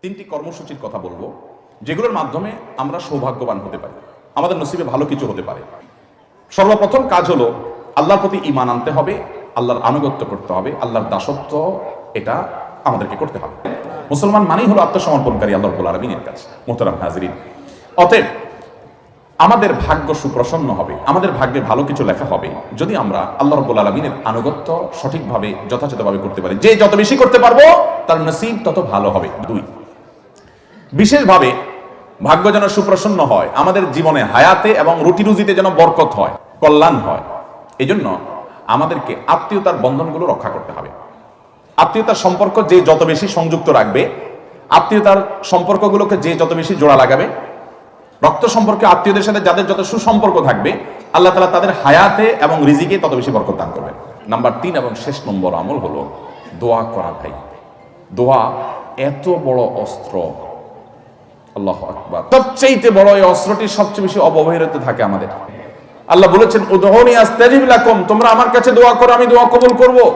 তিনটি কর্মসূচির কথা বলবো, যেগুলোর মাধ্যমে আমরা সৌভাগ্যবান হতে পারি, আমাদের নসিবে ভালো কিছু হতে পারে। সর্বপ্রথম কাজ হলো আল্লাহর প্রতি ঈমান আনতে হবে, আল্লাহর আনুগত্য করতে হবে, আল্লাহর দাসত্ব এটা আমাদেরকে করতে হবে। মুসলমান মানেই হলো আত্মসমর্পণকারী আল্লাহ রাব্বুল আলামিনের কাছে। মুহতারাম হাজিরিন, অতএব আমাদের ভাগ্য সুপ্রসন্ন হবে, আমাদের ভাগ্যে ভালো কিছু লেখা হবে যদি আমরা আল্লাহ রাব্বুল আলামিনের আনুগত্য সঠিকভাবে যথাযথভাবে করতে পারি। যে যত বেশি করতে পারবো তার নসিব তত ভালো হবে। দুই, বিশেষভাবে ভাগ্য যেন সুপ্রসন্ন হয়, আমাদের জীবনে হায়াতে এবং রুটি রুজিতে যেন বরকত হয়, কল্যাণ হয়। এই জন্য আমাদেরকে আত্মীয়তার বন্ধনগুলো রক্ষা করতে হবে। আত্মীয়তার সম্পর্ক যে যত বেশি সংযুক্ত রাখবে, আত্মীয়তার সম্পর্কগুলোকে যে যত বেশি জোড়া লাগাবে, রক্ত সম্পর্কে আত্মীয়দের সাথে যাদের যত সুসম্পর্ক থাকবে, আল্লাহ তাআলা তাদের হায়াতে এবং রিজিকে তত বেশি বরকত দান করবেন। নাম্বার 3 এবং শেষ নম্বর আমল হলো দোয়া করা। ভাই, দোয়া এত বড় অস্ত্র, আল্লাহু আকবার। সবচেয়ে বড় এই অস্ত্রটি সবচেয়ে বেশি অবহেলিত থাকে আমাদের। আল্লাহ বলেছেন উদউনি আস্তাজিব লাকুম, তোমরা আমার কাছে দোয়া করো, আমি দোয়া কবুল করব।